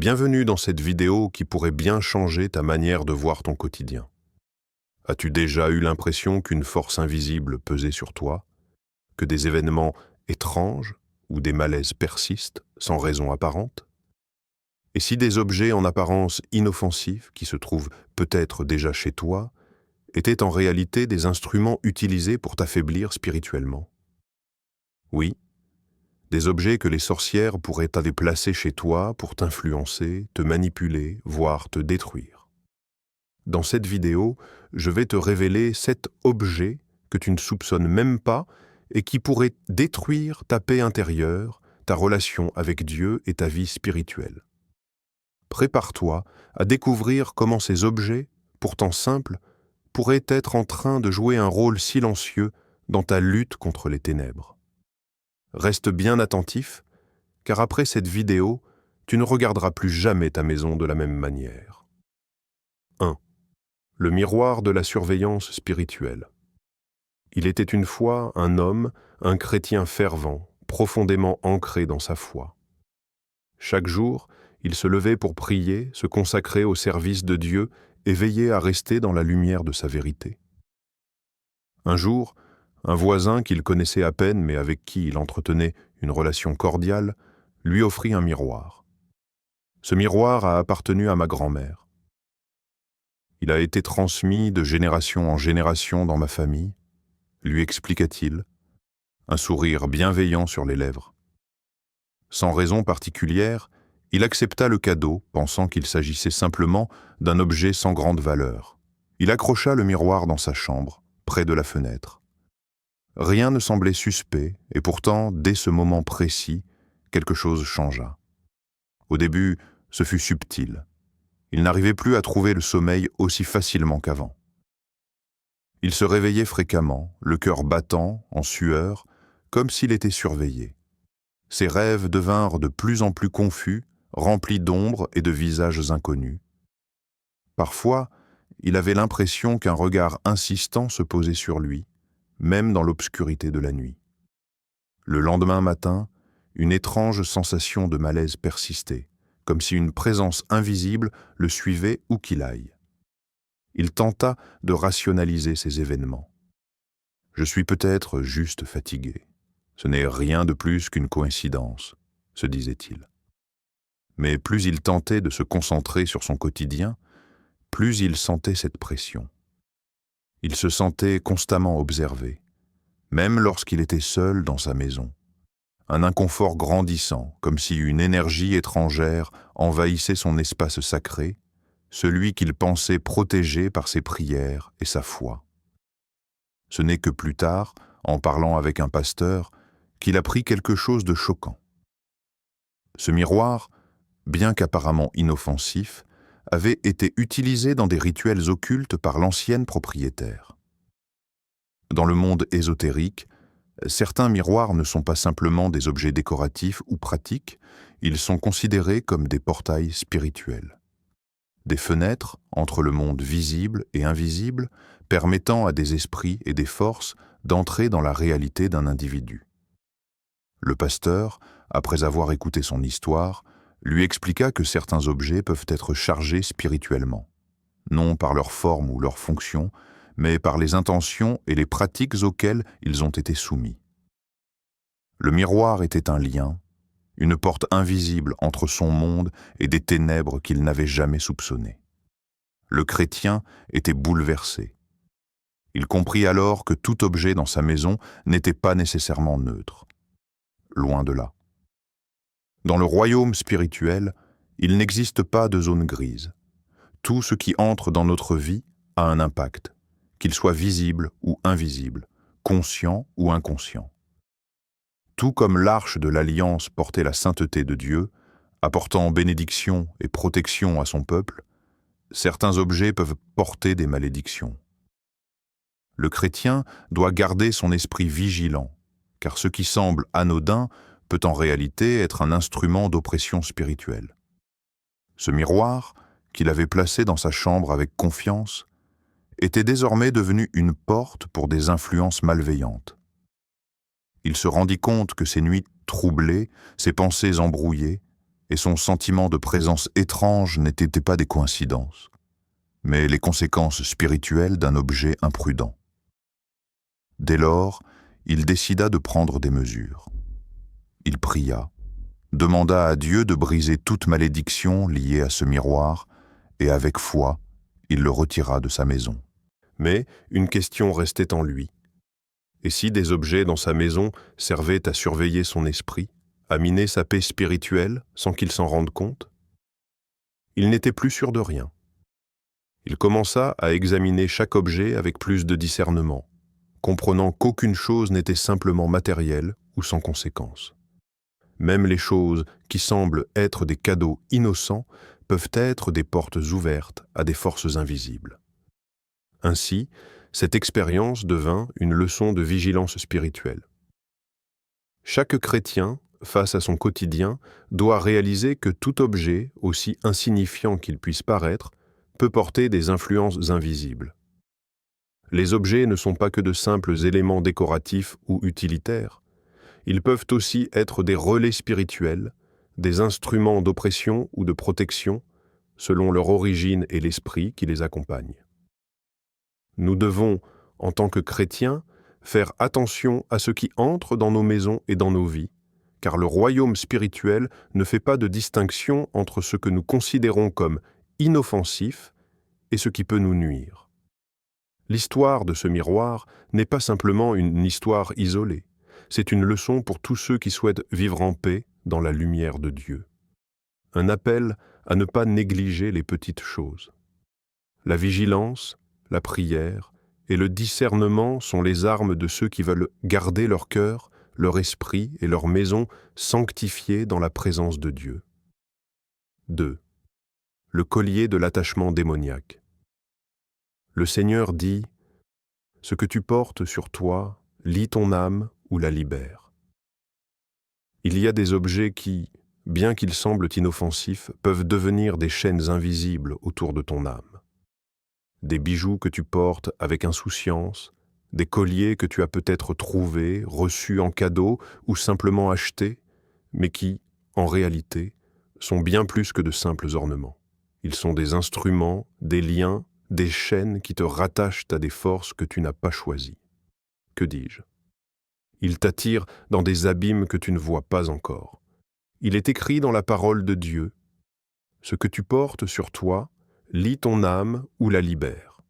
Bienvenue dans cette vidéo qui pourrait bien changer ta manière de voir ton quotidien. As-tu déjà eu l'impression qu'une force invisible pesait sur toi, que des événements étranges ou des malaises persistent sans raison apparente? Et si des objets en apparence inoffensifs, qui se trouvent peut-être déjà chez toi, étaient en réalité des instruments utilisés pour t'affaiblir spirituellement? Oui, des objets que les sorcières pourraient aller placer chez toi pour t'influencer, te manipuler, voire te détruire. Dans cette vidéo, je vais te révéler 7 objets que tu ne soupçonnes même pas et qui pourraient détruire ta paix intérieure, ta relation avec Dieu et ta vie spirituelle. Prépare-toi à découvrir comment ces objets, pourtant simples, pourraient être en train de jouer un rôle silencieux dans ta lutte contre les ténèbres. Reste bien attentif, car après cette vidéo, tu ne regarderas plus jamais ta maison de la même manière. 1. Le miroir de la surveillance spirituelle. Il était une fois un homme, un chrétien fervent, profondément ancré dans sa foi. Chaque jour, il se levait pour prier, se consacrer au service de Dieu et veiller à rester dans la lumière de sa vérité. Un jour, un voisin qu'il connaissait à peine mais avec qui il entretenait une relation cordiale, lui offrit un miroir. Ce miroir a appartenu à ma grand-mère. Il a été transmis de génération en génération dans ma famille, lui expliqua-t-il, un sourire bienveillant sur les lèvres. Sans raison particulière, il accepta le cadeau, pensant qu'il s'agissait simplement d'un objet sans grande valeur. Il accrocha le miroir dans sa chambre, près de la fenêtre. Rien ne semblait suspect, et pourtant, dès ce moment précis, quelque chose changea. Au début, ce fut subtil. Il n'arrivait plus à trouver le sommeil aussi facilement qu'avant. Il se réveillait fréquemment, le cœur battant, en sueur, comme s'il était surveillé. Ses rêves devinrent de plus en plus confus, remplis d'ombres et de visages inconnus. Parfois, il avait l'impression qu'un regard insistant se posait sur lui, même dans l'obscurité de la nuit. Le lendemain matin, une étrange sensation de malaise persistait, comme si une présence invisible le suivait où qu'il aille. Il tenta de rationaliser ces événements. « Je suis peut-être juste fatigué. Ce n'est rien de plus qu'une coïncidence », se disait-il. Mais plus il tentait de se concentrer sur son quotidien, plus il sentait cette pression. Il se sentait constamment observé, même lorsqu'il était seul dans sa maison. Un inconfort grandissant, comme si une énergie étrangère envahissait son espace sacré, celui qu'il pensait protégé par ses prières et sa foi. Ce n'est que plus tard, en parlant avec un pasteur, qu'il apprit quelque chose de choquant. Ce miroir, bien qu'apparemment inoffensif, avait été utilisé dans des rituels occultes par l'ancienne propriétaire. Dans le monde ésotérique, certains miroirs ne sont pas simplement des objets décoratifs ou pratiques, ils sont considérés comme des portails spirituels. Des fenêtres entre le monde visible et invisible, permettant à des esprits et des forces d'entrer dans la réalité d'un individu. Le pasteur, après avoir écouté son histoire, lui expliqua que certains objets peuvent être chargés spirituellement, non par leur forme ou leur fonction, mais par les intentions et les pratiques auxquelles ils ont été soumis. Le miroir était un lien, une porte invisible entre son monde et des ténèbres qu'il n'avait jamais soupçonnées. Le chrétien était bouleversé. Il comprit alors que tout objet dans sa maison n'était pas nécessairement neutre. Loin de là. Dans le royaume spirituel, il n'existe pas de zone grise. Tout ce qui entre dans notre vie a un impact, qu'il soit visible ou invisible, conscient ou inconscient. Tout comme l'arche de l'Alliance portait la sainteté de Dieu, apportant bénédiction et protection à son peuple, certains objets peuvent porter des malédictions. Le chrétien doit garder son esprit vigilant, car ce qui semble anodin peut en réalité être un instrument d'oppression spirituelle. Ce miroir, qu'il avait placé dans sa chambre avec confiance, était désormais devenu une porte pour des influences malveillantes. Il se rendit compte que ses nuits troublées, ses pensées embrouillées, et son sentiment de présence étrange n'étaient pas des coïncidences, mais les conséquences spirituelles d'un objet imprudent. Dès lors, il décida de prendre des mesures. Il pria, demanda à Dieu de briser toute malédiction liée à ce miroir, et avec foi, il le retira de sa maison. Mais une question restait en lui. Et si des objets dans sa maison servaient à surveiller son esprit, à miner sa paix spirituelle sans qu'il s'en rende compte? Il n'était plus sûr de rien. Il commença à examiner chaque objet avec plus de discernement, comprenant qu'aucune chose n'était simplement matérielle ou sans conséquence. Même les choses qui semblent être des cadeaux innocents peuvent être des portes ouvertes à des forces invisibles. Ainsi, cette expérience devint une leçon de vigilance spirituelle. Chaque chrétien, face à son quotidien, doit réaliser que tout objet, aussi insignifiant qu'il puisse paraître, peut porter des influences invisibles. Les objets ne sont pas que de simples éléments décoratifs ou utilitaires. Ils peuvent aussi être des relais spirituels, des instruments d'oppression ou de protection, selon leur origine et l'esprit qui les accompagne. Nous devons, en tant que chrétiens, faire attention à ce qui entre dans nos maisons et dans nos vies, car le royaume spirituel ne fait pas de distinction entre ce que nous considérons comme inoffensif et ce qui peut nous nuire. L'histoire de ce miroir n'est pas simplement une histoire isolée, c'est une leçon pour tous ceux qui souhaitent vivre en paix dans la lumière de Dieu. Un appel à ne pas négliger les petites choses. La vigilance, la prière et le discernement sont les armes de ceux qui veulent garder leur cœur, leur esprit et leur maison sanctifiés dans la présence de Dieu. 2. Le collier de l'attachement démoniaque. Le Seigneur dit « Ce que tu portes sur toi, lie ton âme ou la libère. » Il y a des objets qui, bien qu'ils semblent inoffensifs, peuvent devenir des chaînes invisibles autour de ton âme. Des bijoux que tu portes avec insouciance, des colliers que tu as peut-être trouvés, reçus en cadeau ou simplement achetés, mais qui, en réalité, sont bien plus que de simples ornements. Ils sont des instruments, des liens, des chaînes qui te rattachent à des forces que tu n'as pas choisies. Que dis-je? Ils t'attirent dans des abîmes que tu ne vois pas encore. Il est écrit dans la parole de Dieu, « Ce que tu portes sur toi, lie ton âme ou la libère. »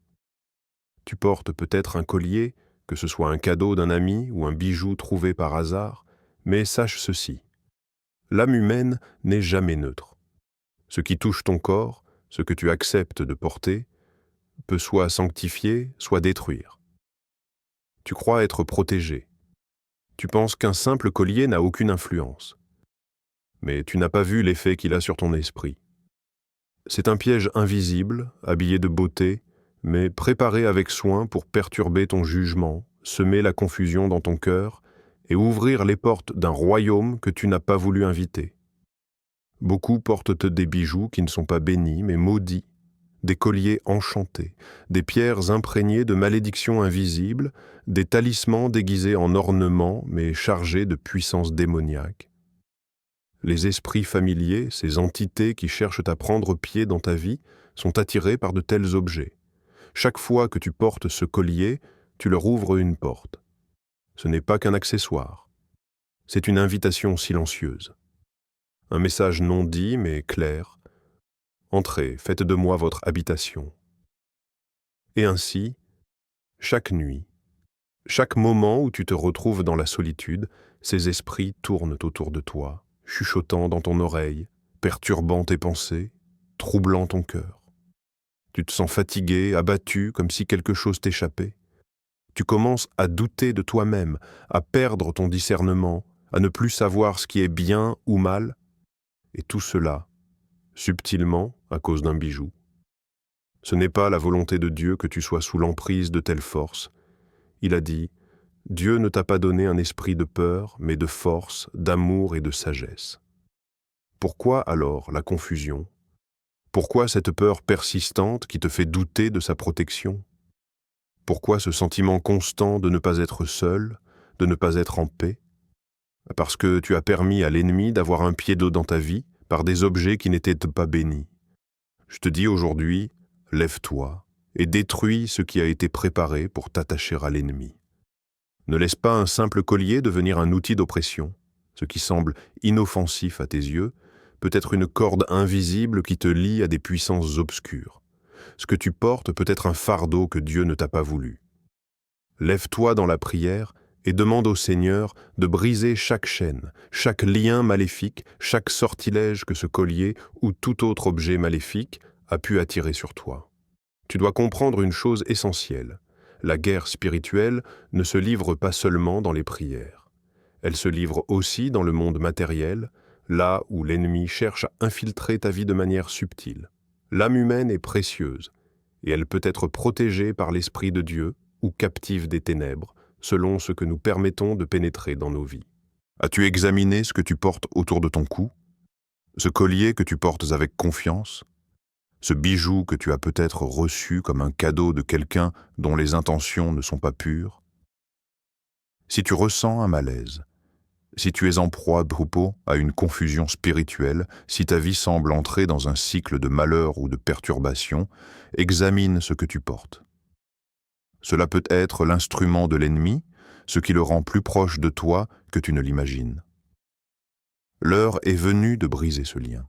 Tu portes peut-être un collier, que ce soit un cadeau d'un ami ou un bijou trouvé par hasard, mais sache ceci, l'âme humaine n'est jamais neutre. Ce qui touche ton corps, ce que tu acceptes de porter, peut soit sanctifier, soit détruire. Tu crois être protégé. Tu penses qu'un simple collier n'a aucune influence. Mais tu n'as pas vu l'effet qu'il a sur ton esprit. C'est un piège invisible, habillé de beauté, mais préparé avec soin pour perturber ton jugement, semer la confusion dans ton cœur et ouvrir les portes d'un royaume que tu n'as pas voulu inviter. Beaucoup portent des bijoux qui ne sont pas bénis mais maudits, des colliers enchantés, des pierres imprégnées de malédictions invisibles, des talismans déguisés en ornements mais chargés de puissance démoniaque. Les esprits familiers, ces entités qui cherchent à prendre pied dans ta vie, sont attirés par de tels objets. Chaque fois que tu portes ce collier, tu leur ouvres une porte. Ce n'est pas qu'un accessoire. C'est une invitation silencieuse. Un message non dit mais clair. Entrez, faites de moi votre habitation. Et ainsi, chaque nuit, chaque moment où tu te retrouves dans la solitude, ces esprits tournent autour de toi, chuchotant dans ton oreille, perturbant tes pensées, troublant ton cœur. Tu te sens fatigué, abattu, comme si quelque chose t'échappait. Tu commences à douter de toi-même, à perdre ton discernement, à ne plus savoir ce qui est bien ou mal, et tout cela, subtilement, à cause d'un bijou. Ce n'est pas la volonté de Dieu que tu sois sous l'emprise de telle force. Il a dit, Dieu ne t'a pas donné un esprit de peur, mais de force, d'amour et de sagesse. Pourquoi alors la confusion? Pourquoi cette peur persistante qui te fait douter de sa protection? Pourquoi ce sentiment constant de ne pas être seul, de ne pas être en paix? Parce que tu as permis à l'ennemi d'avoir un pied d'eau dans ta vie, par des objets qui n'étaient pas bénis. Je te dis aujourd'hui, lève-toi et détruis ce qui a été préparé pour t'attacher à l'ennemi. Ne laisse pas un simple collier devenir un outil d'oppression. Ce qui semble inoffensif à tes yeux peut être une corde invisible qui te lie à des puissances obscures. Ce que tu portes peut être un fardeau que Dieu ne t'a pas voulu. Lève-toi dans la prière et demande au Seigneur de briser chaque chaîne, chaque lien maléfique, chaque sortilège que ce collier ou tout autre objet maléfique a pu attirer sur toi. Tu dois comprendre une chose essentielle. La guerre spirituelle ne se livre pas seulement dans les prières. Elle se livre aussi dans le monde matériel, là où l'ennemi cherche à infiltrer ta vie de manière subtile. L'âme humaine est précieuse, et elle peut être protégée par l'Esprit de Dieu ou captive des ténèbres, selon ce que nous permettons de pénétrer dans nos vies. As-tu examiné ce que tu portes autour de ton cou? Ce collier que tu portes avec confiance? Ce bijou que tu as peut-être reçu comme un cadeau de quelqu'un dont les intentions ne sont pas pures? Si tu ressens un malaise, si tu es en proie, troupeau, à une confusion spirituelle, si ta vie semble entrer dans un cycle de malheur ou de perturbation, examine ce que tu portes. Cela peut être l'instrument de l'ennemi, ce qui le rend plus proche de toi que tu ne l'imagines. L'heure est venue de briser ce lien.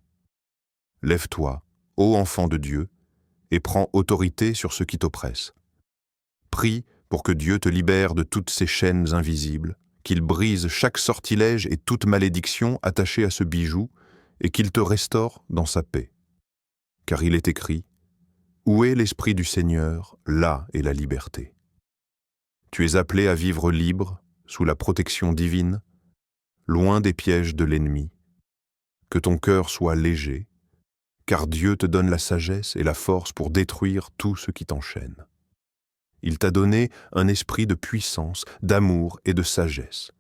Lève-toi, ô enfant de Dieu, et prends autorité sur ce qui t'oppresse. Prie pour que Dieu te libère de toutes ces chaînes invisibles, qu'il brise chaque sortilège et toute malédiction attachée à ce bijou, et qu'il te restaure dans sa paix. Car il est écrit, « Où est l'Esprit du Seigneur, là est la liberté. » Tu es appelé à vivre libre, sous la protection divine, loin des pièges de l'ennemi. Que ton cœur soit léger, car Dieu te donne la sagesse et la force pour détruire tout ce qui t'enchaîne. Il t'a donné un esprit de puissance, d'amour et de sagesse.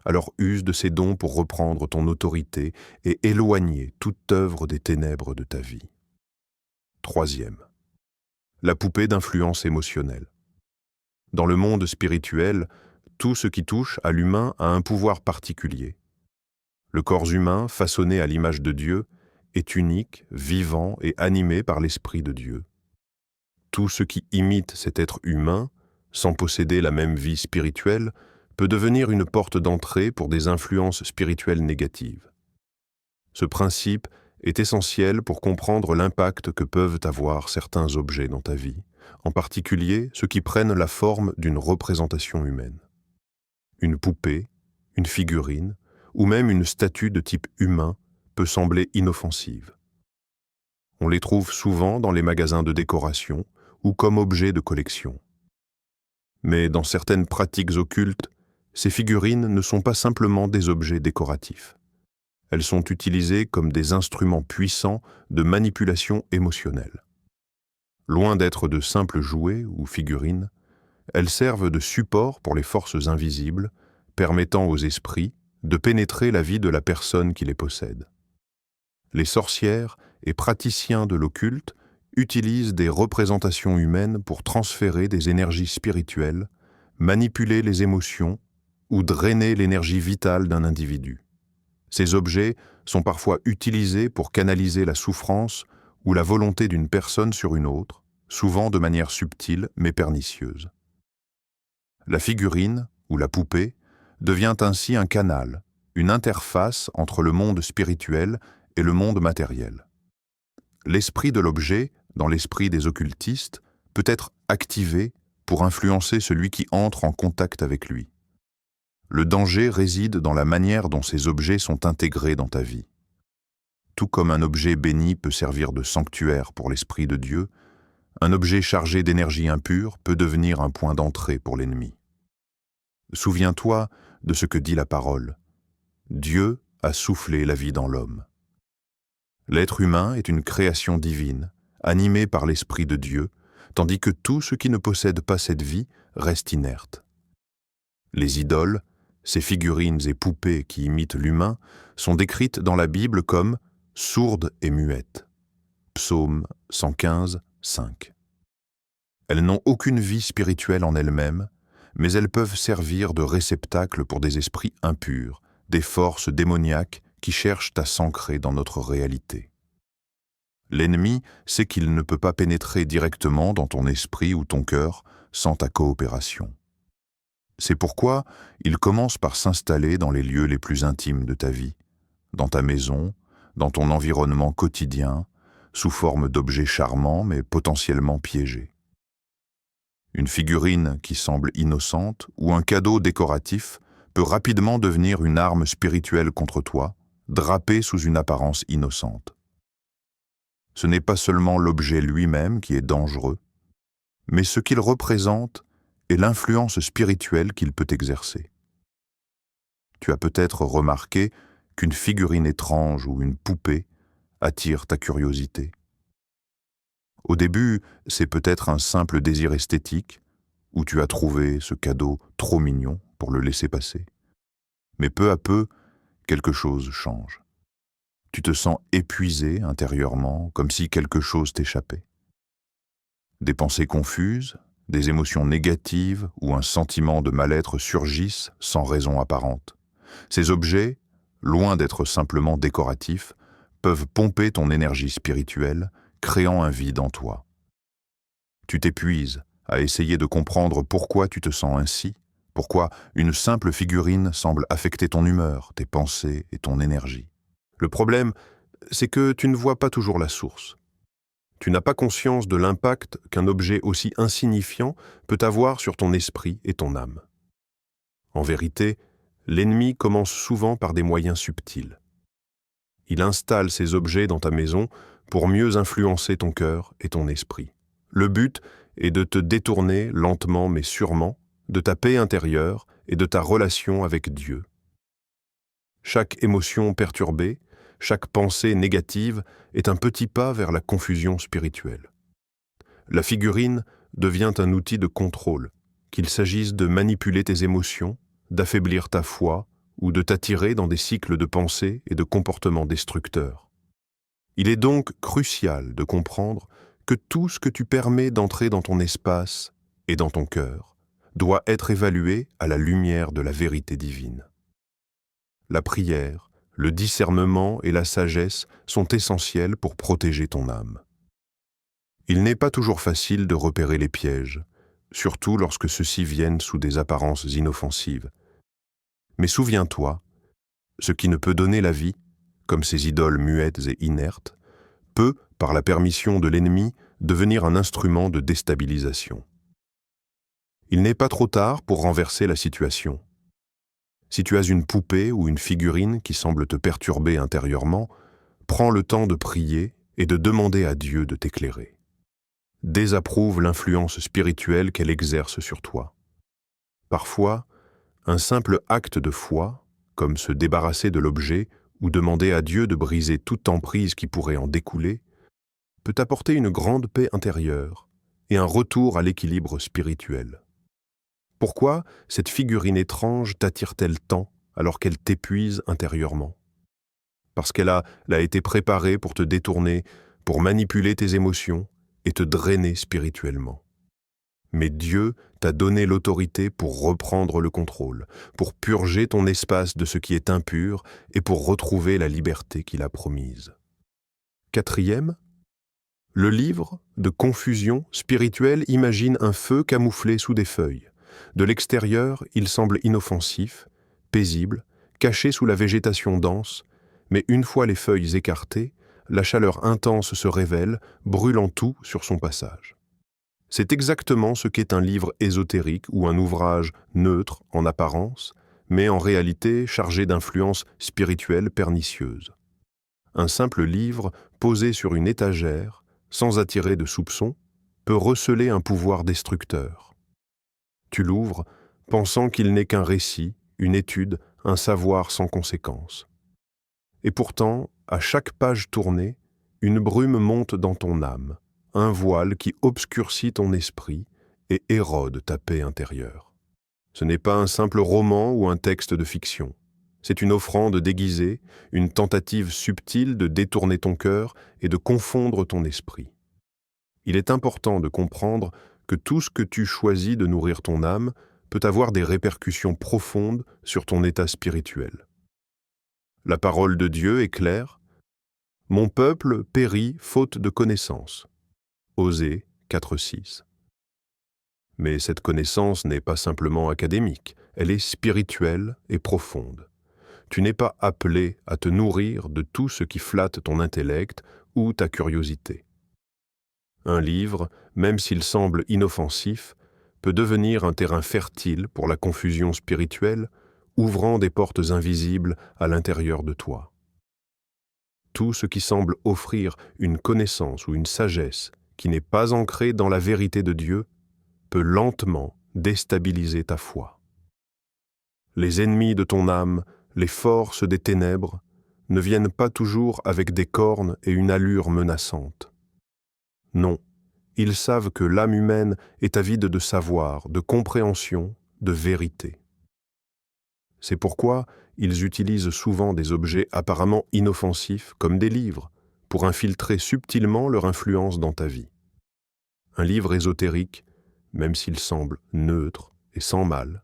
Alors use de ces dons pour reprendre ton autorité et éloigner toute œuvre des ténèbres de ta vie. Troisième, la poupée d'influence émotionnelle. Dans le monde spirituel, tout ce qui touche à l'humain a un pouvoir particulier. Le corps humain, façonné à l'image de Dieu, est unique, vivant et animé par l'Esprit de Dieu. Tout ce qui imite cet être humain, sans posséder la même vie spirituelle, peut devenir une porte d'entrée pour des influences spirituelles négatives. Ce principe est essentiel pour comprendre l'impact que peuvent avoir certains objets dans ta vie, en particulier ceux qui prennent la forme d'une représentation humaine. Une poupée, une figurine, ou même une statue de type humain peut sembler inoffensive. On les trouve souvent dans les magasins de décoration ou comme objets de collection. Mais dans certaines pratiques occultes, ces figurines ne sont pas simplement des objets décoratifs. Elles sont utilisées comme des instruments puissants de manipulation émotionnelle. Loin d'être de simples jouets ou figurines, elles servent de support pour les forces invisibles, permettant aux esprits de pénétrer la vie de la personne qui les possède. Les sorcières et praticiens de l'occulte utilisent des représentations humaines pour transférer des énergies spirituelles, manipuler les émotions ou drainer l'énergie vitale d'un individu. Ces objets sont parfois utilisés pour canaliser la souffrance ou la volonté d'une personne sur une autre, souvent de manière subtile mais pernicieuse. La figurine, ou la poupée, devient ainsi un canal, une interface entre le monde spirituel et le monde matériel. L'esprit de l'objet, dans l'esprit des occultistes, peut être activé pour influencer celui qui entre en contact avec lui. Le danger réside dans la manière dont ces objets sont intégrés dans ta vie. Tout comme un objet béni peut servir de sanctuaire pour l'Esprit de Dieu, un objet chargé d'énergie impure peut devenir un point d'entrée pour l'ennemi. Souviens-toi de ce que dit la parole. Dieu a soufflé la vie dans l'homme. L'être humain est une création divine, animée par l'Esprit de Dieu, tandis que tout ce qui ne possède pas cette vie reste inerte. Les idoles, ces figurines et poupées qui imitent l'humain, sont décrites dans la Bible comme « sourdes et muettes ». Psaume 115, 5. Elles n'ont aucune vie spirituelle en elles-mêmes, mais elles peuvent servir de réceptacle pour des esprits impurs, des forces démoniaques qui cherchent à s'ancrer dans notre réalité. L'ennemi sait qu'il ne peut pas pénétrer directement dans ton esprit ou ton cœur sans ta coopération. C'est pourquoi il commence par s'installer dans les lieux les plus intimes de ta vie, dans ta maison, dans ton environnement quotidien, sous forme d'objets charmants mais potentiellement piégés. Une figurine qui semble innocente ou un cadeau décoratif peut rapidement devenir une arme spirituelle contre toi, drapée sous une apparence innocente. Ce n'est pas seulement l'objet lui-même qui est dangereux, mais ce qu'il représente et l'influence spirituelle qu'il peut exercer. Tu as peut-être remarqué qu'une figurine étrange ou une poupée attire ta curiosité. Au début, c'est peut-être un simple désir esthétique, où tu as trouvé ce cadeau trop mignon pour le laisser passer. Mais peu à peu, quelque chose change. Tu te sens épuisé intérieurement, comme si quelque chose t'échappait. Des pensées confuses, des émotions négatives ou un sentiment de mal-être surgissent sans raison apparente. Ces objets, loin d'être simplement décoratifs, peuvent pomper ton énergie spirituelle, créant un vide en toi. Tu t'épuises à essayer de comprendre pourquoi tu te sens ainsi, pourquoi une simple figurine semble affecter ton humeur, tes pensées et ton énergie. Le problème, c'est que tu ne vois pas toujours la source. Tu n'as pas conscience de l'impact qu'un objet aussi insignifiant peut avoir sur ton esprit et ton âme. En vérité, l'ennemi commence souvent par des moyens subtils. Il installe ces objets dans ta maison pour mieux influencer ton cœur et ton esprit. Le but est de te détourner lentement mais sûrement de ta paix intérieure et de ta relation avec Dieu. Chaque émotion perturbée, chaque pensée négative est un petit pas vers la confusion spirituelle. La figurine devient un outil de contrôle, qu'il s'agisse de manipuler tes émotions, d'affaiblir ta foi ou de t'attirer dans des cycles de pensée et de comportements destructeurs. Il est donc crucial de comprendre que tout ce que tu permets d'entrer dans ton espace et dans ton cœur doit être évalué à la lumière de la vérité divine. La prière, le discernement et la sagesse sont essentiels pour protéger ton âme. Il n'est pas toujours facile de repérer les pièges, surtout lorsque ceux-ci viennent sous des apparences inoffensives. Mais souviens-toi, ce qui ne peut donner la vie, comme ces idoles muettes et inertes, peut, par la permission de l'ennemi, devenir un instrument de déstabilisation. Il n'est pas trop tard pour renverser la situation. Si tu as une poupée ou une figurine qui semble te perturber intérieurement, prends le temps de prier et de demander à Dieu de t'éclairer. Désapprouve l'influence spirituelle qu'elle exerce sur toi. Parfois, un simple acte de foi, comme se débarrasser de l'objet ou demander à Dieu de briser toute emprise qui pourrait en découler, peut apporter une grande paix intérieure et un retour à l'équilibre spirituel. Pourquoi cette figurine étrange t'attire-t-elle tant alors qu'elle t'épuise intérieurement? Parce qu'elle a été préparée pour te détourner, pour manipuler tes émotions et te drainer spirituellement. Mais Dieu t'a donné l'autorité pour reprendre le contrôle, pour purger ton espace de ce qui est impur et pour retrouver la liberté qu'il a promise. Quatrième, le livre de confusion spirituelle imagine un feu camouflé sous des feuilles. De l'extérieur, il semble inoffensif, paisible, caché sous la végétation dense, mais une fois les feuilles écartées, la chaleur intense se révèle, brûlant tout sur son passage. C'est exactement ce qu'est un livre ésotérique ou un ouvrage neutre en apparence, mais en réalité chargé d'influences spirituelles pernicieuses. Un simple livre posé sur une étagère, sans attirer de soupçons, peut receler un pouvoir destructeur. Tu l'ouvres, pensant qu'il n'est qu'un récit, une étude, un savoir sans conséquence. Et pourtant, à chaque page tournée, une brume monte dans ton âme, un voile qui obscurcit ton esprit et érode ta paix intérieure. Ce n'est pas un simple roman ou un texte de fiction. C'est une offrande déguisée, une tentative subtile de détourner ton cœur et de confondre ton esprit. Il est important de comprendre que tout ce que tu choisis de nourrir ton âme peut avoir des répercussions profondes sur ton état spirituel. La parole de Dieu est claire. Mon peuple périt faute de connaissance. Osée 4:6. Mais cette connaissance n'est pas simplement académique, elle est spirituelle et profonde. Tu n'es pas appelé à te nourrir de tout ce qui flatte ton intellect ou ta curiosité. Un livre, même s'il semble inoffensif, peut devenir un terrain fertile pour la confusion spirituelle, ouvrant des portes invisibles à l'intérieur de toi. Tout ce qui semble offrir une connaissance ou une sagesse qui n'est pas ancrée dans la vérité de Dieu peut lentement déstabiliser ta foi. Les ennemis de ton âme, les forces des ténèbres, ne viennent pas toujours avec des cornes et une allure menaçante. Non, ils savent que l'âme humaine est avide de savoir, de compréhension, de vérité. C'est pourquoi ils utilisent souvent des objets apparemment inoffensifs, comme des livres, pour infiltrer subtilement leur influence dans ta vie. Un livre ésotérique, même s'il semble neutre et sans mal,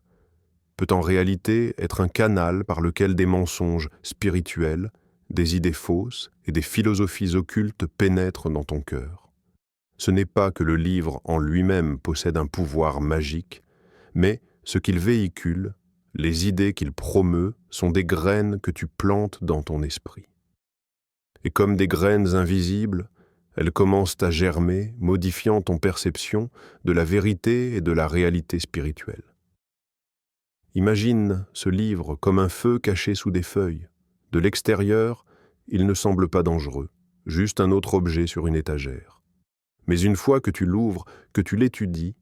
peut en réalité être un canal par lequel des mensonges spirituels, des idées fausses et des philosophies occultes pénètrent dans ton cœur. Ce n'est pas que le livre en lui-même possède un pouvoir magique, mais ce qu'il véhicule, les idées qu'il promeut, sont des graines que tu plantes dans ton esprit. Et comme des graines invisibles, elles commencent à germer, modifiant ton perception de la vérité et de la réalité spirituelle. Imagine ce livre comme un feu caché sous des feuilles. De l'extérieur, il ne semble pas dangereux, juste un autre objet sur une étagère. Mais une fois que tu l'ouvres, que tu l'étudies,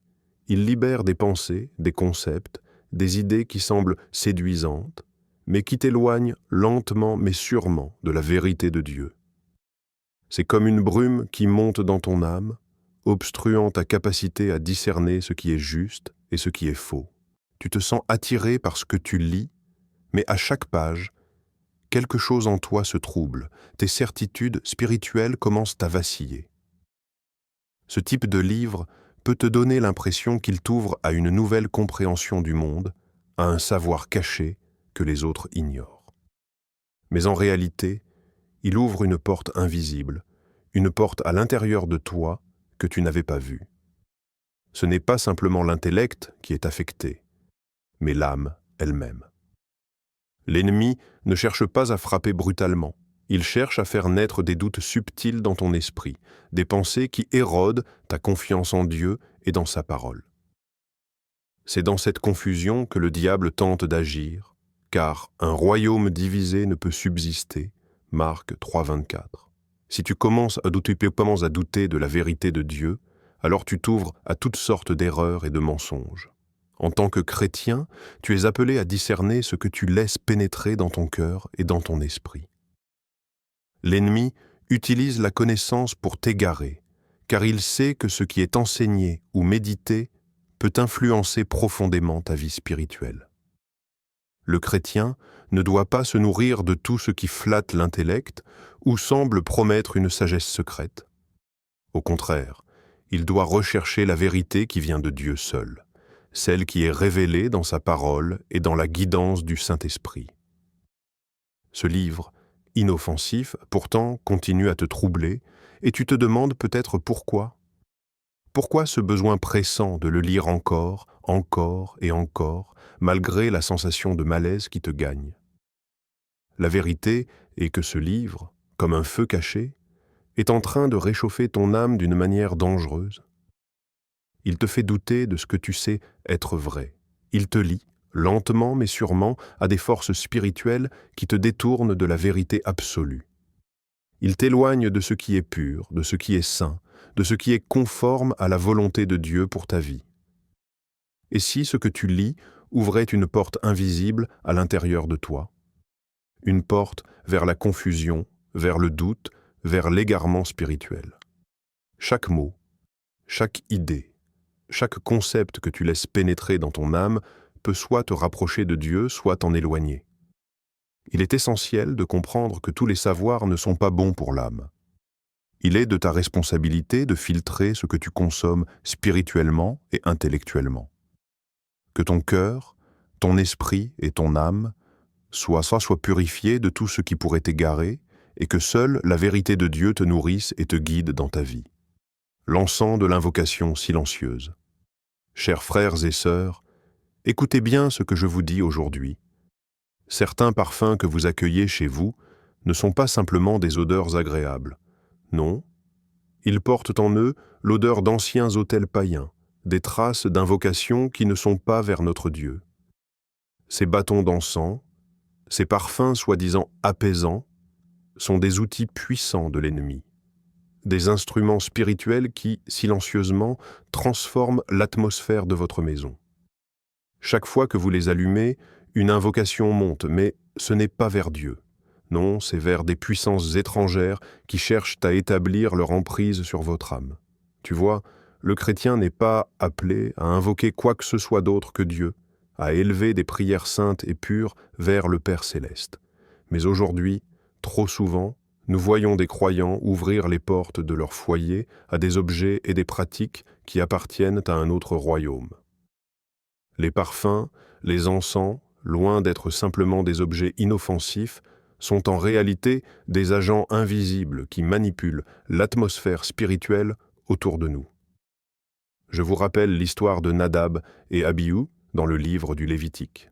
il libère des pensées, des concepts, des idées qui semblent séduisantes, mais qui t'éloignent lentement mais sûrement de la vérité de Dieu. C'est comme une brume qui monte dans ton âme, obstruant ta capacité à discerner ce qui est juste et ce qui est faux. Tu te sens attiré par ce que tu lis, mais à chaque page, quelque chose en toi se trouble, tes certitudes spirituelles commencent à vaciller. Ce type de livre peut te donner l'impression qu'il t'ouvre à une nouvelle compréhension du monde, à un savoir caché que les autres ignorent. Mais en réalité, il ouvre une porte invisible, une porte à l'intérieur de toi que tu n'avais pas vue. Ce n'est pas simplement l'intellect qui est affecté, mais l'âme elle-même. L'ennemi ne cherche pas à frapper brutalement, il cherche à faire naître des doutes subtils dans ton esprit, des pensées qui érodent ta confiance en Dieu et dans sa parole. C'est dans cette confusion que le diable tente d'agir, car un royaume divisé ne peut subsister, Marc 3,24. Si tu commences à douter de la vérité de Dieu, alors tu t'ouvres à toutes sortes d'erreurs et de mensonges. En tant que chrétien, tu es appelé à discerner ce que tu laisses pénétrer dans ton cœur et dans ton esprit. L'ennemi utilise la connaissance pour t'égarer, car il sait que ce qui est enseigné ou médité peut influencer profondément ta vie spirituelle. Le chrétien ne doit pas se nourrir de tout ce qui flatte l'intellect ou semble promettre une sagesse secrète. Au contraire, il doit rechercher la vérité qui vient de Dieu seul, celle qui est révélée dans sa parole et dans la guidance du Saint-Esprit. Ce livre, inoffensif, pourtant continue à te troubler, et tu te demandes peut-être pourquoi. Pourquoi ce besoin pressant de le lire encore, encore et encore, malgré la sensation de malaise qui te gagne? La vérité est que ce livre, comme un feu caché, est en train de réchauffer ton âme d'une manière dangereuse. Il te fait douter de ce que tu sais être vrai. Il te lie, lentement mais sûrement, à des forces spirituelles qui te détournent de la vérité absolue. Il t'éloigne de ce qui est pur, de ce qui est saint, de ce qui est conforme à la volonté de Dieu pour ta vie. Et si ce que tu lis ouvrait une porte invisible à l'intérieur de toi? Une porte vers la confusion, vers le doute, vers l'égarement spirituel. Chaque mot, chaque idée, chaque concept que tu laisses pénétrer dans ton âme peut soit te rapprocher de Dieu, soit t'en éloigner. Il est essentiel de comprendre que tous les savoirs ne sont pas bons pour l'âme. Il est de ta responsabilité de filtrer ce que tu consommes spirituellement et intellectuellement. Que ton cœur, ton esprit et ton âme Sois purifié de tout ce qui pourrait t'égarer, et que seule la vérité de Dieu te nourrisse et te guide dans ta vie. L'encens de l'invocation silencieuse. Chers frères et sœurs, écoutez bien ce que je vous dis aujourd'hui. Certains parfums que vous accueillez chez vous ne sont pas simplement des odeurs agréables. Non, ils portent en eux l'odeur d'anciens autels païens, des traces d'invocations qui ne sont pas vers notre Dieu. Ces bâtons d'encens, ces parfums soi-disant apaisants, sont des outils puissants de l'ennemi, des instruments spirituels qui, silencieusement, transforment l'atmosphère de votre maison. Chaque fois que vous les allumez, une invocation monte, mais ce n'est pas vers Dieu. Non, c'est vers des puissances étrangères qui cherchent à établir leur emprise sur votre âme. Tu vois, le chrétien n'est pas appelé à invoquer quoi que ce soit d'autre que Dieu, à élever des prières saintes et pures vers le Père céleste. Mais aujourd'hui, trop souvent, nous voyons des croyants ouvrir les portes de leur foyer à des objets et des pratiques qui appartiennent à un autre royaume. Les parfums, les encens, loin d'être simplement des objets inoffensifs, sont en réalité des agents invisibles qui manipulent l'atmosphère spirituelle autour de nous. Je vous rappelle l'histoire de Nadab et Abihu dans le livre du Lévitique.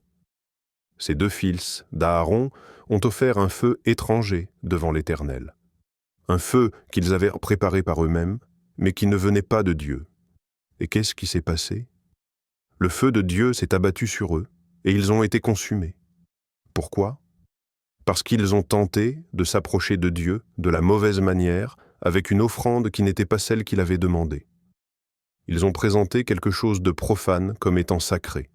Ces deux fils d'Aaron ont offert un feu étranger devant l'Éternel. Un feu qu'ils avaient préparé par eux-mêmes, mais qui ne venait pas de Dieu. Et qu'est-ce qui s'est passé? Le feu de Dieu s'est abattu sur eux, et ils ont été consumés. Pourquoi? Parce qu'ils ont tenté de s'approcher de Dieu de la mauvaise manière, avec une offrande qui n'était pas celle qu'il avait demandée. Ils ont présenté quelque chose de profane comme étant sacré.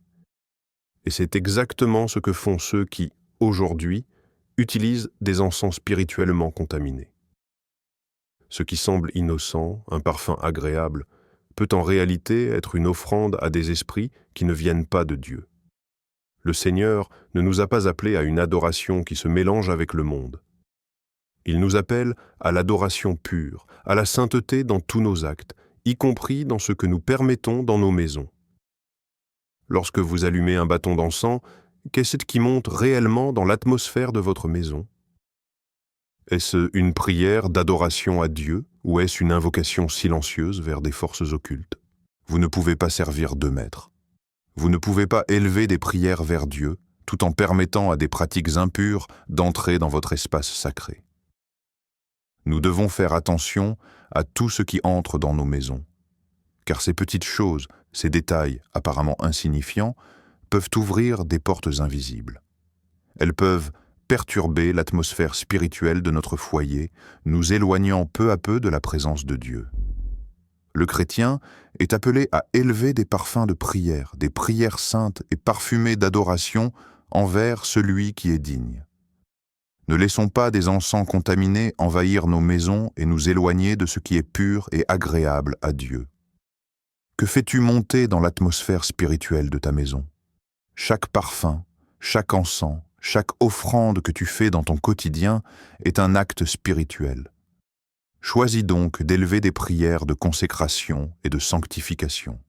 Et c'est exactement ce que font ceux qui, aujourd'hui, utilisent des encens spirituellement contaminés. Ce qui semble innocent, un parfum agréable, peut en réalité être une offrande à des esprits qui ne viennent pas de Dieu. Le Seigneur ne nous a pas appelés à une adoration qui se mélange avec le monde. Il nous appelle à l'adoration pure, à la sainteté dans tous nos actes, y compris dans ce que nous permettons dans nos maisons. Lorsque vous allumez un bâton d'encens, qu'est-ce qui monte réellement dans l'atmosphère de votre maison? Est-ce une prière d'adoration à Dieu ou est-ce une invocation silencieuse vers des forces occultes? Vous ne pouvez pas servir deux maîtres. Vous ne pouvez pas élever des prières vers Dieu tout en permettant à des pratiques impures d'entrer dans votre espace sacré. Nous devons faire attention à tout ce qui entre dans nos maisons, car ces petites choses, ces détails apparemment insignifiants, peuvent ouvrir des portes invisibles. Elles peuvent perturber l'atmosphère spirituelle de notre foyer, nous éloignant peu à peu de la présence de Dieu. Le chrétien est appelé à élever des parfums de prière, des prières saintes et parfumées d'adoration envers celui qui est digne. Ne laissons pas des encens contaminés envahir nos maisons et nous éloigner de ce qui est pur et agréable à Dieu. Que fais-tu monter dans l'atmosphère spirituelle de ta maison? Chaque parfum, chaque encens, chaque offrande que tu fais dans ton quotidien est un acte spirituel. Choisis donc d'élever des prières de consécration et de sanctification.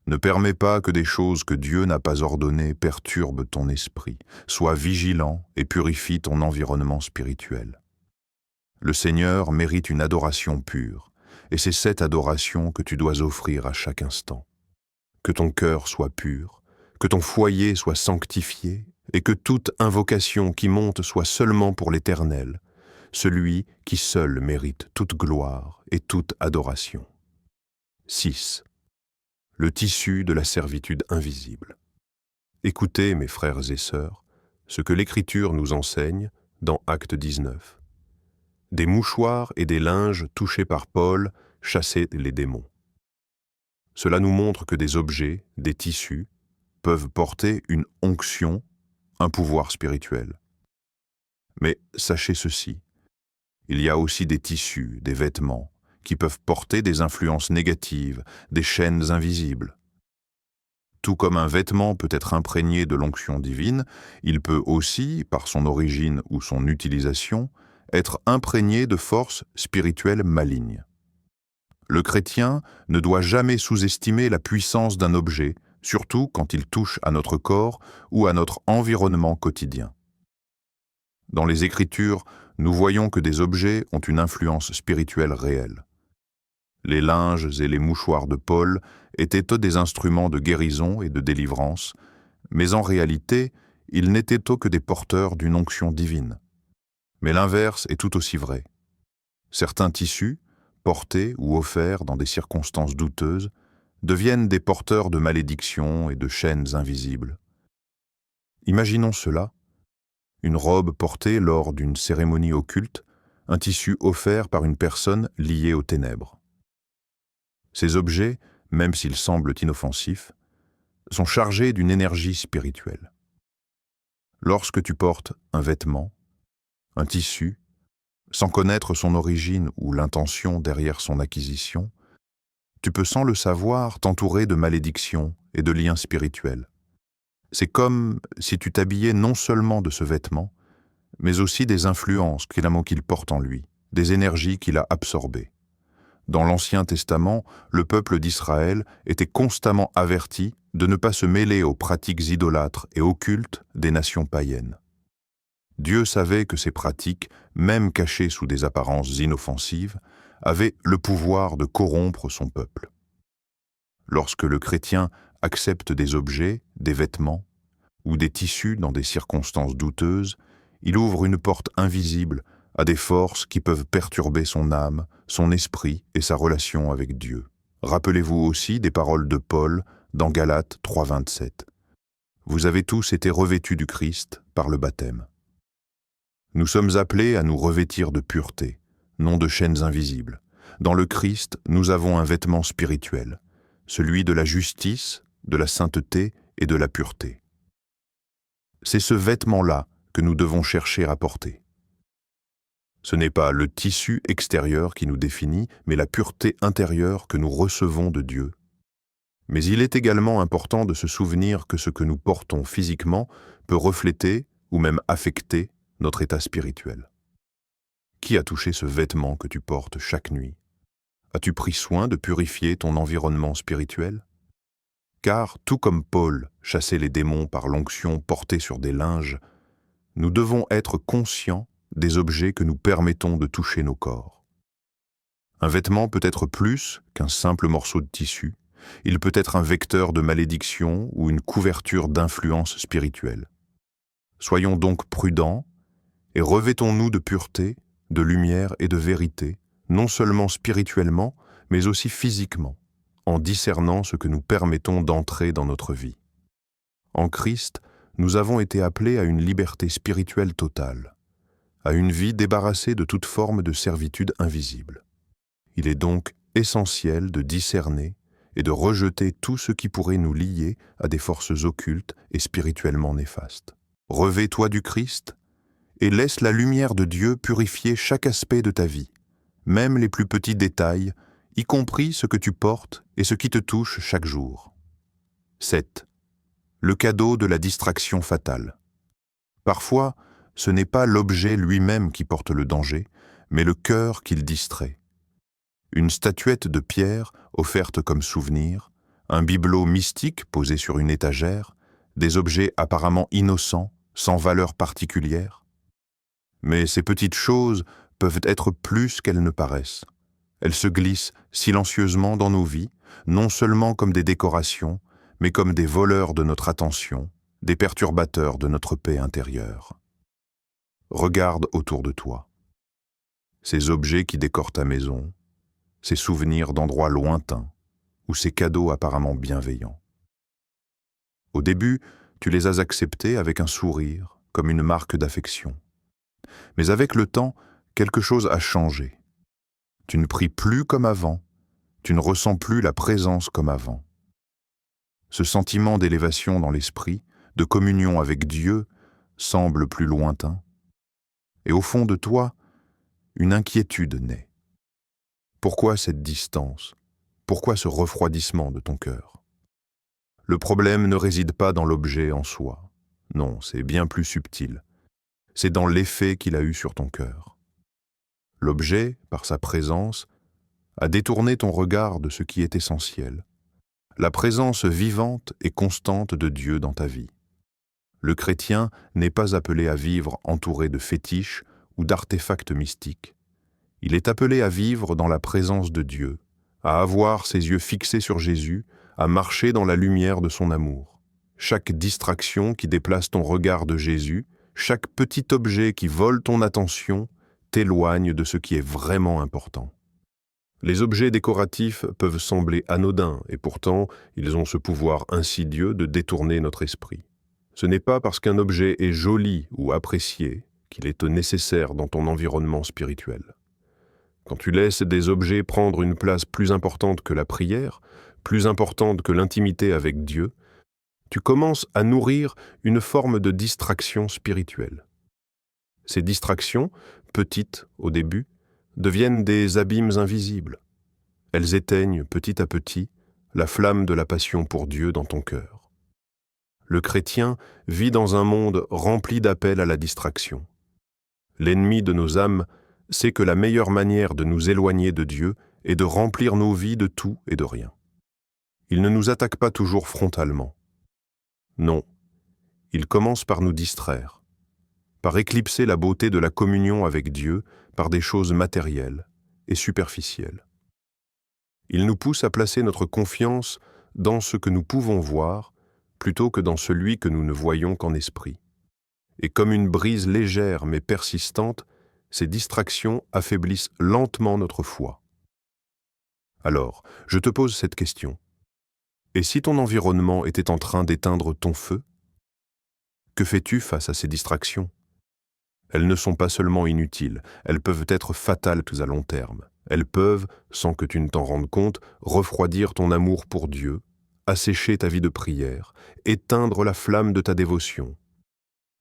Ne permets pas que des choses que Dieu n'a pas ordonnées perturbent ton esprit. Sois vigilant et purifie ton environnement spirituel. Le Seigneur mérite une adoration pure, et c'est cette adoration que tu dois offrir à chaque instant. Que ton cœur soit pur, que ton foyer soit sanctifié, et que toute invocation qui monte soit seulement pour l'Éternel, celui qui seul mérite toute gloire et toute adoration. 6. Le tissu de la servitude invisible. Écoutez, mes frères et sœurs, ce que l'Écriture nous enseigne dans Acte 19. Des mouchoirs et des linges touchés par Paul chassaient les démons. Cela nous montre que des objets, des tissus, peuvent porter une onction, un pouvoir spirituel. Mais sachez ceci, il y a aussi des tissus, des vêtements, qui peuvent porter des influences négatives, des chaînes invisibles. Tout comme un vêtement peut être imprégné de l'onction divine, il peut aussi, par son origine ou son utilisation, être imprégné de forces spirituelles malignes. Le chrétien ne doit jamais sous-estimer la puissance d'un objet, surtout quand ils touchent à notre corps ou à notre environnement quotidien. Dans les Écritures, nous voyons que des objets ont une influence spirituelle réelle. Les linges et les mouchoirs de Paul étaient eux des instruments de guérison et de délivrance, mais en réalité, ils n'étaient eux que des porteurs d'une onction divine. Mais l'inverse est tout aussi vrai. Certains tissus, portés ou offerts dans des circonstances douteuses, deviennent des porteurs de malédictions et de chaînes invisibles. Imaginons cela. Une robe portée lors d'une cérémonie occulte, un tissu offert par une personne liée aux ténèbres. Ces objets, même s'ils semblent inoffensifs, sont chargés d'une énergie spirituelle. Lorsque tu portes un vêtement, un tissu, sans connaître son origine ou l'intention derrière son acquisition, tu peux sans le savoir t'entourer de malédictions et de liens spirituels. C'est comme si tu t'habillais non seulement de ce vêtement, mais aussi des influences qu'il porte en lui, des énergies qu'il a absorbées. Dans l'Ancien Testament, le peuple d'Israël était constamment averti de ne pas se mêler aux pratiques idolâtres et occultes des nations païennes. Dieu savait que ces pratiques, même cachées sous des apparences inoffensives, avaient le pouvoir de corrompre son peuple. Lorsque le chrétien accepte des objets, des vêtements ou des tissus dans des circonstances douteuses, il ouvre une porte invisible à des forces qui peuvent perturber son âme, son esprit et sa relation avec Dieu. Rappelez-vous aussi des paroles de Paul dans Galates 3,27. Vous avez tous été revêtus du Christ par le baptême. Nous sommes appelés à nous revêtir de pureté, non de chaînes invisibles. Dans le Christ, nous avons un vêtement spirituel, celui de la justice, de la sainteté et de la pureté. C'est ce vêtement-là que nous devons chercher à porter. Ce n'est pas le tissu extérieur qui nous définit, mais la pureté intérieure que nous recevons de Dieu. Mais il est également important de se souvenir que ce que nous portons physiquement peut refléter ou même affecter notre état spirituel. Qui a touché ce vêtement que tu portes chaque nuit? As-tu pris soin de purifier ton environnement spirituel? Car, tout comme Paul chassait les démons par l'onction portée sur des linges, nous devons être conscients des objets que nous permettons de toucher nos corps. Un vêtement peut être plus qu'un simple morceau de tissu. Il peut être un vecteur de malédiction ou une couverture d'influence spirituelle. Soyons donc prudents et revêtons-nous de pureté, de lumière et de vérité, non seulement spirituellement, mais aussi physiquement, en discernant ce que nous permettons d'entrer dans notre vie. En Christ, nous avons été appelés à une liberté spirituelle totale, à une vie débarrassée de toute forme de servitude invisible. Il est donc essentiel de discerner et de rejeter tout ce qui pourrait nous lier à des forces occultes et spirituellement néfastes. Revêts-toi du Christ et laisse la lumière de Dieu purifier chaque aspect de ta vie, même les plus petits détails, y compris ce que tu portes et ce qui te touche chaque jour. 7. Le cadeau de la distraction fatale. Parfois, ce n'est pas l'objet lui-même qui porte le danger, mais le cœur qu'il distrait. Une statuette de pierre offerte comme souvenir, un bibelot mystique posé sur une étagère, des objets apparemment innocents, sans valeur particulière. Mais ces petites choses peuvent être plus qu'elles ne paraissent. Elles se glissent silencieusement dans nos vies, non seulement comme des décorations, mais comme des voleurs de notre attention, des perturbateurs de notre paix intérieure. Regarde autour de toi. Ces objets qui décorent ta maison, ces souvenirs d'endroits lointains, ou ces cadeaux apparemment bienveillants. Au début, tu les as acceptés avec un sourire, comme une marque d'affection. Mais avec le temps, quelque chose a changé. Tu ne pries plus comme avant, tu ne ressens plus la présence comme avant. Ce sentiment d'élévation dans l'esprit, de communion avec Dieu, semble plus lointain. Et au fond de toi, une inquiétude naît. Pourquoi cette distance? Pourquoi ce refroidissement de ton cœur? Le problème ne réside pas dans l'objet en soi. Non, c'est bien plus subtil. C'est dans l'effet qu'il a eu sur ton cœur. L'objet, par sa présence, a détourné ton regard de ce qui est essentiel, la présence vivante et constante de Dieu dans ta vie. Le chrétien n'est pas appelé à vivre entouré de fétiches ou d'artefacts mystiques. Il est appelé à vivre dans la présence de Dieu, à avoir ses yeux fixés sur Jésus, à marcher dans la lumière de son amour. Chaque distraction qui déplace ton regard de Jésus, chaque petit objet qui vole ton attention, t'éloigne de ce qui est vraiment important. Les objets décoratifs peuvent sembler anodins et pourtant ils ont ce pouvoir insidieux de détourner notre esprit. Ce n'est pas parce qu'un objet est joli ou apprécié qu'il est nécessaire dans ton environnement spirituel. Quand tu laisses des objets prendre une place plus importante que la prière, plus importante que l'intimité avec Dieu, tu commences à nourrir une forme de distraction spirituelle. Ces distractions, petites au début, deviennent des abîmes invisibles. Elles éteignent petit à petit la flamme de la passion pour Dieu dans ton cœur. Le chrétien vit dans un monde rempli d'appels à la distraction. L'ennemi de nos âmes sait que la meilleure manière de nous éloigner de Dieu est de remplir nos vies de tout et de rien. Il ne nous attaque pas toujours frontalement. Non, il commence par nous distraire, par éclipser la beauté de la communion avec Dieu par des choses matérielles et superficielles. Il nous pousse à placer notre confiance dans ce que nous pouvons voir plutôt que dans celui que nous ne voyons qu'en esprit. Et comme une brise légère mais persistante, ces distractions affaiblissent lentement notre foi. Alors, je te pose cette question. Et si ton environnement était en train d'éteindre ton feu? Que fais-tu face à ces distractions? Elles ne sont pas seulement inutiles, elles peuvent être fatales à long terme. Elles peuvent, sans que tu ne t'en rendes compte, refroidir ton amour pour Dieu, assécher ta vie de prière, éteindre la flamme de ta dévotion.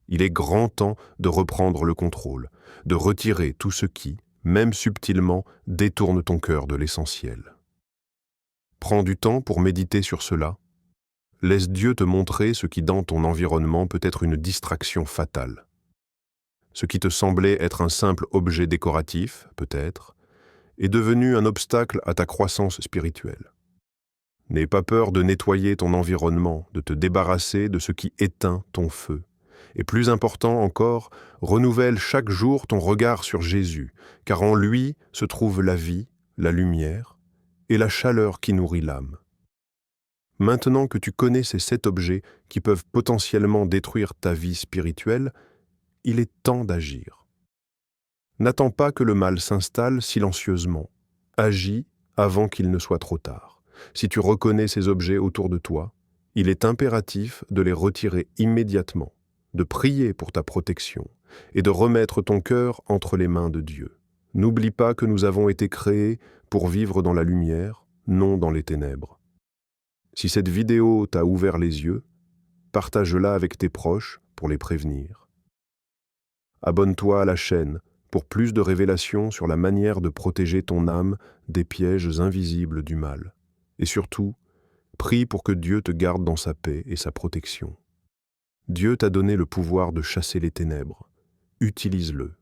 Il est grand temps de reprendre le contrôle, de retirer tout ce qui, même subtilement, détourne ton cœur de l'essentiel. Prends du temps pour méditer sur cela. Laisse Dieu te montrer ce qui dans ton environnement peut être une distraction fatale. Ce qui te semblait être un simple objet décoratif, peut-être, est devenu un obstacle à ta croissance spirituelle. N'aie pas peur de nettoyer ton environnement, de te débarrasser de ce qui éteint ton feu. Et plus important encore, renouvelle chaque jour ton regard sur Jésus, car en lui se trouve la vie, la lumière et la chaleur qui nourrit l'âme. Maintenant que tu connais ces 7 objets qui peuvent potentiellement détruire ta vie spirituelle, il est temps d'agir. N'attends pas que le mal s'installe silencieusement. Agis avant qu'il ne soit trop tard. Si tu reconnais ces objets autour de toi, il est impératif de les retirer immédiatement, de prier pour ta protection et de remettre ton cœur entre les mains de Dieu. N'oublie pas que nous avons été créés pour vivre dans la lumière, non dans les ténèbres. Si cette vidéo t'a ouvert les yeux, partage-la avec tes proches pour les prévenir. Abonne-toi à la chaîne pour plus de révélations sur la manière de protéger ton âme des pièges invisibles du mal. Et surtout, prie pour que Dieu te garde dans sa paix et sa protection. Dieu t'a donné le pouvoir de chasser les ténèbres. Utilise-le.